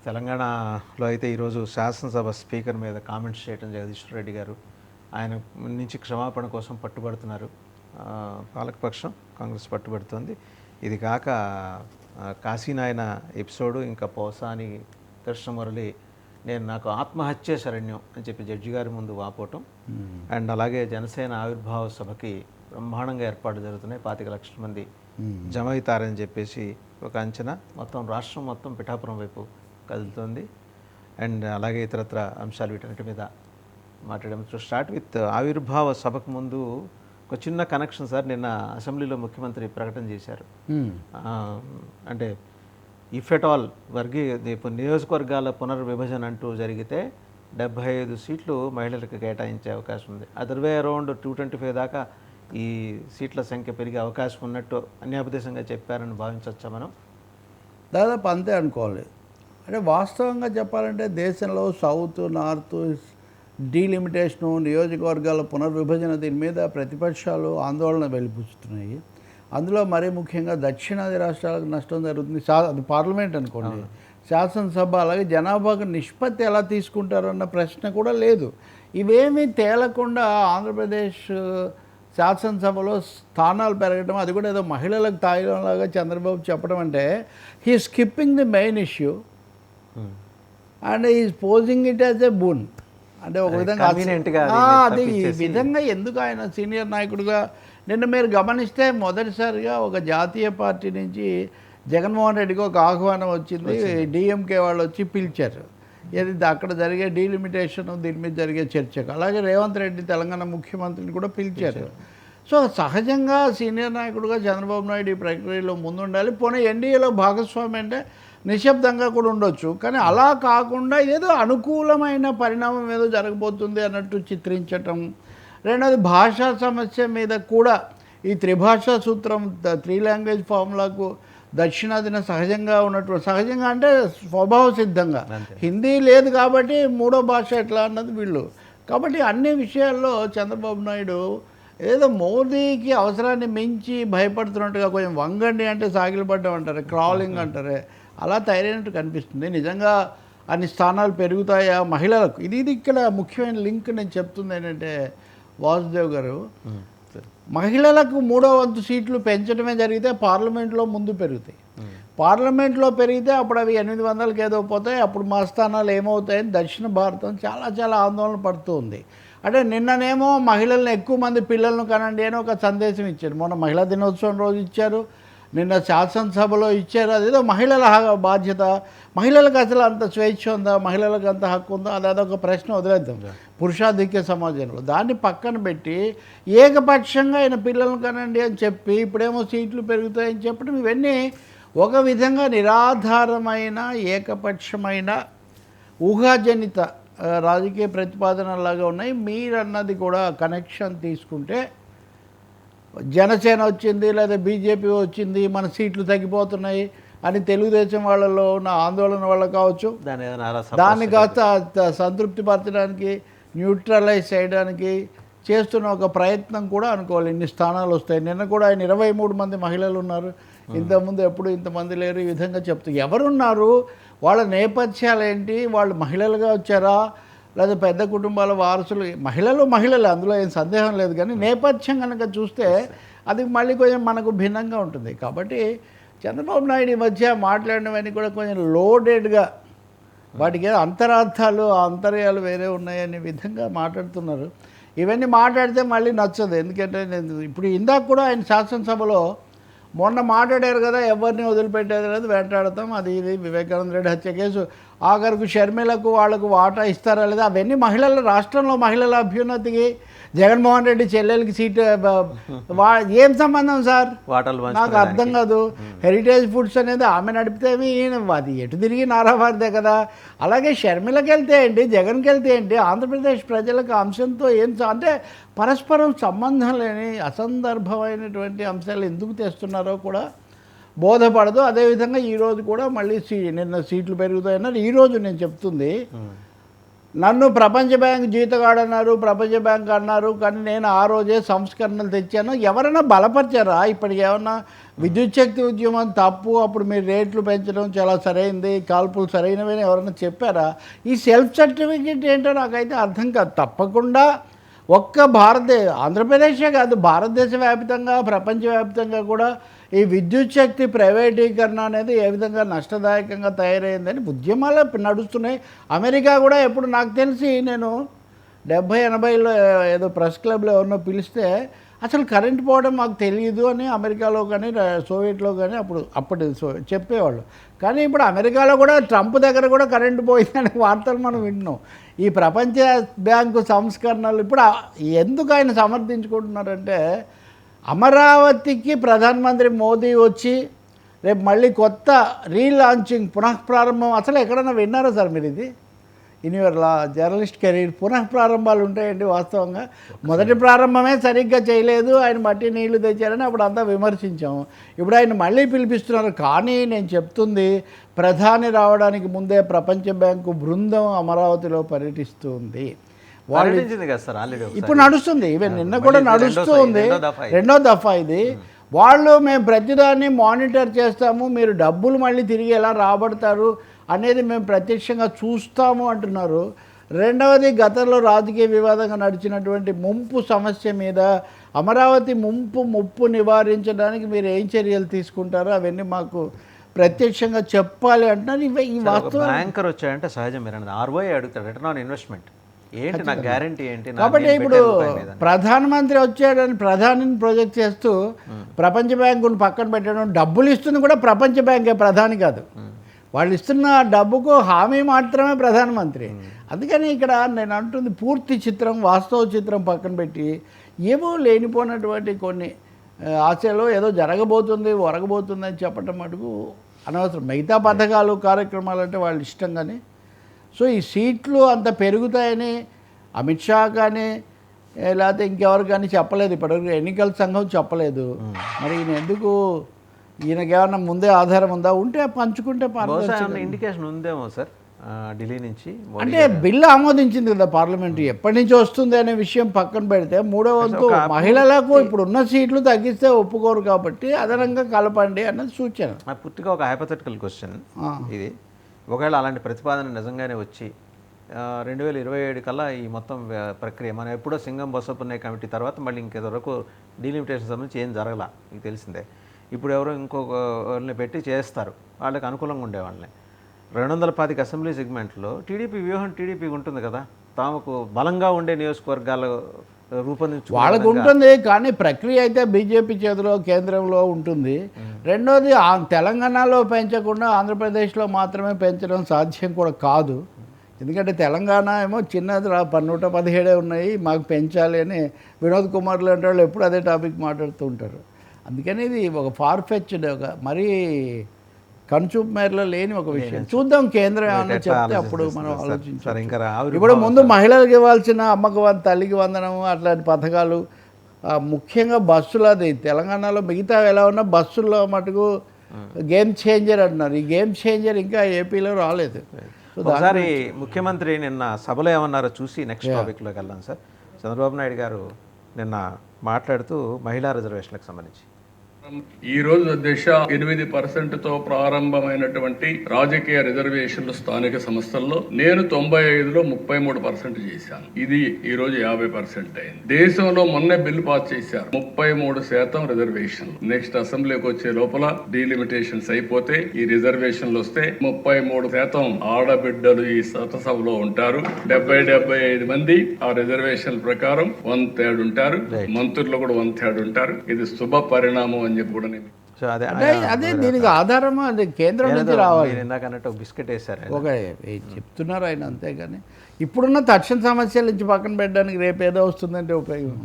తెలంగాణలో అయితే ఈరోజు శాసనసభ స్పీకర్ మీద కామెంట్స్ చేయడం జగదీశ్వర్ రెడ్డి గారు ఆయన నుంచి క్షమాపణ కోసం పట్టుబడుతున్నారు. పాలకపక్షం కాంగ్రెస్ పట్టుబడుతోంది. ఇది కాక కాశీనాయన ఎపిసోడు, ఇంకా పోసాని కృష్ణమురళి నాకు ఆత్మహత్య శరణ్యం అని చెప్పి జడ్జి గారి ముందు వాపోవటం, అండ్ అలాగే జనసేన ఆవిర్భావ సభకి బ్రహ్మాండంగా ఏర్పాటు జరుగుతున్నాయి. 25 లక్షల మంది జమ అవుతారని చెప్పేసి ఒక అంచనా. మొత్తం రాష్ట్రం మొత్తం పిఠాపురం వైపు కదులుతోంది. అండ్ అలాగే ఇతరత్ర అంశాలు వీటన్నిటి మీద మాట్లాడాము. స్టార్ట్ విత్ ఆవిర్భావ సభకు ముందు ఒక చిన్న కనెక్షన్ సార్. నిన్న అసెంబ్లీలో ముఖ్యమంత్రి ప్రకటన చేశారు. అంటే ఇఫ్ ఎట్ ఆల్ నియోజకవర్గాల పునర్విభజన అంటూ జరిగితే 75 సీట్లు మహిళలకు కేటాయించే అవకాశం ఉంది. అదర్వే అరౌండ్ 225 దాకా ఈ సీట్ల సంఖ్య పెరిగే అవకాశం ఉన్నట్టు అన్యాపదేశంగా చెప్పారని భావించవచ్చా మనం? దాదాపు అంతే అనుకోవాలి. అంటే వాస్తవంగా చెప్పాలంటే దేశంలో సౌత్ నార్త్ డీలిమిటేషను, నియోజకవర్గాల పునర్విభజన, దీని మీద ప్రతిపక్షాలు ఆందోళన వెలిపుచ్చుతున్నాయి. అందులో మరీ ముఖ్యంగా దక్షిణాది రాష్ట్రాలకు నష్టం జరుగుతుంది. అది పార్లమెంట్ అనుకోండి, శాసనసభ, అలాగే జనాభాకు నిష్పత్తి ఎలా తీసుకుంటారన్న ప్రశ్న కూడా లేదు. ఇవేమీ తేలకుండా ఆంధ్రప్రదేశ్ శాసనసభలో స్థానాలు పెరగడం, అది కూడా ఏదో మహిళలకు తాయిలంలాగా చంద్రబాబు చెప్పడం అంటే he skipping the main issue and is posing it as a boon. అంటే ఒక విధంగా అది ఈ విధంగా ఎందుకు ఆయన సీనియర్ నాయకుడిగా నిన్న మీరు గమనిస్తే మొదటిసారిగా ఒక జాతీయ పార్టీ నుంచి జగన్మోహన్ రెడ్డికి ఒక ఆహ్వానం వచ్చింది. డిఎంకే వాళ్ళు వచ్చి పిలిచారు. ఏది అక్కడ జరిగే డీలిమిటేషన్, దీని మీద జరిగే చర్చకు. అలాగే రేవంత్ రెడ్డి తెలంగాణ ముఖ్యమంత్రిని కూడా పిలిచారు. సో సహజంగా సీనియర్ నాయకుడిగా చంద్రబాబు నాయుడు ఈ ప్రక్రియలో ముందుండాలి. పోనీ ఎన్డీఏలో భాగస్వామి అంటే నిశ్శబ్దంగా కూడా ఉండొచ్చు, కానీ అలా కాకుండా ఏదో అనుకూలమైన పరిణామం ఏదో జరగబోతుంది అన్నట్టు చిత్రించటం. రెండవది భాషా సమస్య మీద కూడా ఈ త్రిభాషా సూత్రం, 3 లాంగ్వేజ్ ఫార్ములాకు దక్షిణాదిన సహజంగా ఉన్నటువంటి, సహజంగా అంటే స్వభావ సిద్ధంగా హిందీ లేదు కాబట్టి మూడో భాష ఎట్లా అన్నది వీళ్ళు. కాబట్టి అన్ని విషయాల్లో చంద్రబాబు నాయుడు ఏదో మోదీకి అవసరాన్ని మించి భయపడుతున్నట్టుగా, కొంచెం వంగండి అంటే సాగిలపడ్డం అంటారు, క్రాలింగ్ అంటారే, అలా తయారైనట్టు కనిపిస్తుంది. నిజంగా అన్ని స్థానాలు పెరుగుతాయా మహిళలకు? ఇది ఇక్కడ ముఖ్యమైన లింక్ నేను చెప్తుంది ఏంటంటే, వాసుదేవ్ గారు, మహిళలకు 3వ వంతు సీట్లు పెంచడమే జరిగితే పార్లమెంట్లో ముందు పెరుగుతాయి. పార్లమెంట్లో పెరిగితే అప్పుడు అవి 800కి ఏదో పోతాయి. అప్పుడు మా స్థానాలు ఏమవుతాయని దక్షిణ భారతం చాలా చాలా ఆందోళన పడుతూ ఉంది. అంటే నిన్ననేమో మహిళలను ఎక్కువ మంది పిల్లలను కనండి అని ఒక సందేశం ఇచ్చారు. మొన్న మహిళా దినోత్సవం రోజు ఇచ్చారు, నిన్న శాసనసభలో ఇచ్చారు. అదేదో మహిళల బాధ్యత, మహిళలకు అసలు అంత స్వేచ్ఛ ఉందా, మహిళలకు అంత హక్కు ఉందా, అదొక ప్రశ్న వదిలేద్దాం పురుషాధిక్య సమాజంలో. దాన్ని పక్కన పెట్టి ఏకపక్షంగా ఆయన పిల్లలను కనండి అని చెప్పి ఇప్పుడేమో సీట్లు పెరుగుతాయని చెప్పడం, ఇవన్నీ ఒక విధంగా నిరాధారమైన ఏకపక్షమైన ఊహాజనిత రాజకీయ ప్రతిపాదనలాగా ఉన్నాయి. మీరన్నది కూడా కనెక్షన్ తీసుకుంటే జనసేన వచ్చింది లేదా బీజేపీ వచ్చింది, మన సీట్లు తగ్గిపోతున్నాయి అని తెలుగుదేశం వాళ్ళలో ఉన్న ఆందోళన వల్ల కావచ్చు, దాన్ని కాస్త సంతృప్తిపరచడానికి, న్యూట్రలైజ్ చేయడానికి చేస్తున్న ఒక ప్రయత్నం కూడా అనుకోవాలి. ఇన్ని స్థానాలు వస్తాయి. నిన్న కూడా ఆయన 23 మంది మహిళలు ఉన్నారు, ఇంతకుముందు ఎప్పుడు ఇంతమంది లేరు, ఈ విధంగా చెప్తూ ఎవరున్నారు, వాళ్ళ నేపథ్యాలు ఏంటి, వాళ్ళు మహిళలుగా వచ్చారా లేదా పెద్ద కుటుంబాల వారసులు? మహిళలే, అందులో ఏం సందేహం లేదు. కానీ నేపథ్యం కనుక చూస్తే అది మళ్ళీ కొంచెం మనకు భిన్నంగా ఉంటుంది. కాబట్టి చంద్రబాబు నాయుడు ఈ మధ్య మాట్లాడినవన్నీ కూడా కొంచెం లోడెడ్గా, వాటికి ఏదో అంతరార్థాలు, అంతర్యాలు వేరే ఉన్నాయనే విధంగా మాట్లాడుతున్నారు. ఇవన్నీ మాట్లాడితే మళ్ళీ నచ్చదు. ఎందుకంటే నేను ఇప్పుడు ఇందాక కూడా ఆయన శాసనసభలో మొన్న మాట్లాడారు కదా, ఎవరిని వదిలిపెట్టేది లేదు, వెంటాడతాం, అది ఇది వివేకానంద రెడ్డి హత్య కేసు, ఆఖరికి షర్మిలకు వాళ్ళకు వాటా ఇస్తారా లేదా, అవన్నీ రాష్ట్రంలో మహిళల అభ్యున్నతికి జగన్మోహన్ రెడ్డి చెల్లెలకి సీటు ఏం సంబంధం సార్? నాకు అర్థం కాదు. హెరిటేజ్ ఫుడ్స్ అనేది ఆమె నడిపితే అది ఎటు తిరిగి నారావారిదే కదా. అలాగే షర్మిలకి వెళ్తే ఏంటి, జగన్కి వెళ్తే ఏంటి, ఆంధ్రప్రదేశ్ ప్రజలకు అంశంతో ఏం అంటే పరస్పరం సంబంధం లేని అసందర్భమైనటువంటి అంశాలు ఎందుకు తెస్తున్నారో కూడా బోధపడదు. అదేవిధంగా ఈరోజు కూడా మళ్ళీ నిన్న సీట్లు పెరుగుతాయన్నారు. ఈరోజు నేను చెప్తుంది నన్ను ప్రపంచ బ్యాంక్ జీతగాడు అన్నారు, ప్రపంచ బ్యాంక్ అన్నారు, కానీ నేను ఆ రోజే సంస్కరణలు తెచ్చాను. ఎవరైనా బలపరిచారా? ఇప్పటికి ఏమన్నా విద్యుత్ శక్తి ఉద్యమం తప్పు, అప్పుడు మీరు రేట్లు పెంచడం చాలా సరైంది, కాల్పులు సరైనవని ఎవరైనా చెప్పారా? ఈ సెల్ఫ్ సర్టిఫికేట్ ఏంటో నాకైతే అర్థం కాదు. తప్పకుండా ఒక్క ఆంధ్రప్రదేశే కాదు, భారతదేశ వ్యాప్తంగా ప్రపంచవ్యాప్తంగా కూడా ఈ విద్యుత్ శక్తి ప్రైవేటీకరణ అనేది ఏ విధంగా నష్టదాయకంగా తయారైందని ఉద్యమాలు నడుస్తున్నాయి. అమెరికా కూడా ఎప్పుడు నాకు తెలిసి నేను 70-80లో ఏదో ప్రెస్ క్లబ్లో ఎవరినో పిలిస్తే అసలు కరెంట్ పోవడం మాకు తెలియదు అని అమెరికాలో కానీ సోవియట్లో కానీ అప్పుడు చెప్పేవాళ్ళు. కానీ ఇప్పుడు అమెరికాలో కూడా ట్రంప్ దగ్గర కూడా కరెంటు పోయిందనే వార్తలు మనం వింటున్నాం. ఈ ప్రపంచ బ్యాంకు సంస్కరణలు ఇప్పుడు ఎందుకు ఆయన సమర్థించుకుంటున్నారంటే, అమరావతికి ప్రధానమంత్రి మోదీ వచ్చి రేపు మళ్ళీ కొత్త రీలాంచింగ్ పునఃప్రారంభం అసలు ఎక్కడన్నా విన్నారా సార్ మీరు? ఇది ఇన్ యువర్ జర్నలిస్ట్ కెరీర్ పునఃప్రారంభాలు ఉంటాయండి. వాస్తవంగా మొదటి ప్రారంభమే సరిగ్గా చేయలేదు, ఆయన మట్టి నీళ్లు తెచ్చారని అప్పుడు అంతా విమర్శించాము. ఇప్పుడు ఆయన మళ్ళీ పిలిపిస్తున్నారు. కానీ నేను చెప్తుంది, ప్రధాని రావడానికి ముందే ప్రపంచ బ్యాంకు బృందం అమరావతిలో పర్యటిస్తుంది. వాళ్ళు ఇప్పుడు నడుస్తుంది, ఈవెన్ నిన్న కూడా నడుస్తూ ఉంది, రెండో దఫా ఇది. వాళ్ళు మేము ప్రతిదాన్ని మానిటర్ చేస్తాము, మీరు డబ్బులు మళ్ళీ తిరిగి ఎలా రాబడతారు అనేది మేము ప్రత్యక్షంగా చూస్తాము అంటున్నారు. రెండవది, గతంలో రాజకీయ వివాదంగా నడిచినటువంటి ముంపు సమస్య మీద అమరావతి ముప్పు నివారించడానికి మీరు ఏం చర్యలు తీసుకుంటారో అవన్నీ మాకు ప్రత్యక్షంగా చెప్పాలి అంటున్నారు. ఈ వాస్తవం బ్యాంకర్ వచ్చాయంటే సహజం. మీరు ROI అడుగుతారు, రిటర్న్ ఆన్ ఇన్వెస్ట్మెంట్ ఏంటి, నాకు గ్యారంటీ ఏంటి. కాబట్టి ఇప్పుడు ప్రధానమంత్రి వచ్చాడని ప్రధానిని ప్రొజెక్ట్ చేస్తూ ప్రపంచ బ్యాంకును పక్కన పెట్టడం, డబ్బులు ఇస్తుంది కూడా ప్రపంచ బ్యాంకే, ప్రధాని కాదు. వాళ్ళు ఇస్తున్న డబ్బుకు హామీ మాత్రమే ప్రధానమంత్రి. అందుకని ఇక్కడ నేను అంటుంది పూర్తి చిత్రం, వాస్తవ చిత్రం పక్కన పెట్టి ఏమో లేనిపోయినటువంటి కొన్ని ఆశలో ఏదో జరగబోతుంది, ఒరగబోతుంది అని చెప్పటం మటుకు అనవసరం. మిగతా పథకాలు కార్యక్రమాలు అంటే వాళ్ళు ఇష్టం. కానీ సో ఈ సీట్లు అంత పెరుగుతాయని అమిత్ షా కానీ లేకపోతే ఇంకెవరు కానీ చెప్పలేదు, ఇప్పటివరకు ఎన్నికల సంఘం చెప్పలేదు. మరి ఈయన ఎందుకు, ఈయనకి ఏమన్నా ముందే ఆధారం ఉందా? ఉంటే పంచుకుంటే ఇండికేషన్ ఉందేమో సార్ ఢిల్లీ నుంచి. అంటే బిల్లు ఆమోదించింది కదా పార్లమెంట్, ఎప్పటి నుంచి వస్తుంది అనే విషయం పక్కన పెడితే, మూడో వంతు మహిళలకు ఇప్పుడున్న సీట్లు తగ్గిస్తే ఒప్పుకోరు కాబట్టి అదనంగా కలపండి అన్నది సూచన. పూర్తిగా ఒక హైపోథెటికల్ క్వశ్చన్ ఇది. ఒకవేళ అలాంటి ప్రతిపాదన నిజంగానే వచ్చి 2027 కల్లా ఈ మొత్తం ప్రక్రియ, మనం ఎప్పుడో సింగం బసవపున్నయ్య కమిటీ తర్వాత మళ్ళీ ఇంకెవరకు డీలిమిటేషన్ సంబంధించి ఏం జరగలా, మీకు తెలిసిందే. ఇప్పుడు ఎవరో ఇంకొకరిని పెట్టి చేస్తారు, వాళ్ళకి అనుకూలంగా ఉండేవాళ్ళని. 225 అసెంబ్లీ సెగ్మెంట్లో టీడీపీ వ్యూహం టీడీపీకి ఉంటుంది కదా, తాముకు బలంగా ఉండే నియోజకవర్గాలు రూపొందించు వాళ్ళకు ఉంటుంది. కానీ ప్రక్రియ అయితే బీజేపీ చేతిలో, కేంద్రంలో ఉంటుంది. రెండోది, తెలంగాణలో పెంచకుండా ఆంధ్రప్రదేశ్లో మాత్రమే పెంచడం సాధ్యం కూడా కాదు. ఎందుకంటే తెలంగాణ ఏమో చిన్నది 117 ఉన్నాయి, మాకు పెంచాలి అని వినోద్ కుమార్ లాంటి వాళ్ళు ఎప్పుడు అదే టాపిక్ మాట్లాడుతూ ఉంటారు. అందుకని ఇది ఒక ఫార్ఫెచ్డ్, ఒక మరీ కనుచూపు మేరలో లేని ఒక విషయం. చూద్దాం కేంద్రం ఏమన్నా చెప్తే అప్పుడు మనం ఆలోచించాలి. ఇప్పుడు ముందు మహిళలకు ఇవ్వాల్సిన అమ్మకు తల్లికి వందనము అట్లాంటి పథకాలు, ముఖ్యంగా బస్సులు, అది తెలంగాణలో మిగతా ఎలా ఉన్నా బస్సుల్లో మటుకు గేమ్ చేంజర్ అంటున్నారు. ఈ గేమ్ చేంజర్ ఇంకా ఏపీలో రాలేదు. ఒకసారి ముఖ్యమంత్రి నిన్న సభలో ఏమన్నారో చూసి నెక్స్ట్ టాపిక్లోకి వెళ్దాం సార్. చంద్రబాబు నాయుడు గారు నిన్న మాట్లాడుతూ మహిళా రిజర్వేషన్లకు సంబంధించి, ఈ రోజు దిశ 8% ప్రారంభమైనటువంటి రాజకీయ రిజర్వేషన్లు స్థానిక సంస్థల్లో నేను 95లో 33% చేశాను. ఇది ఈ రోజు 50% అయింది. దేశంలో మొన్నే బిల్లు పాస్ చేశారు, 33% రిజర్వేషన్లు. నెక్స్ట్ అసెంబ్లీకి వచ్చే లోపల డీలిమిటేషన్స్ అయిపోతే ఈ రిజర్వేషన్లు వస్తే 33% ఆడబిడ్డలు ఈ చట్టసభలో ఉంటారు. 70-75 మంది ఆ రిజర్వేషన్ ప్రకారం 1/3 ఉంటారు. మంత్రులు కూడా 1/3 ఉంటారు. ఇది శుభ పరిణామం అని చెప్పి కూడా అదే దీనికి ఆధారము అది కేంద్రం నుంచి రావాలి. ఇందాకన్నట్టు బిస్కెట్ వేశారు, ఒక చెప్తున్నారు ఆయన, అంతేగాని ఇప్పుడున్న తక్షణ సమస్యల నుంచి పక్కన పెట్టడానికి రేపు ఏదో వస్తుందంటే ఉపయోగం.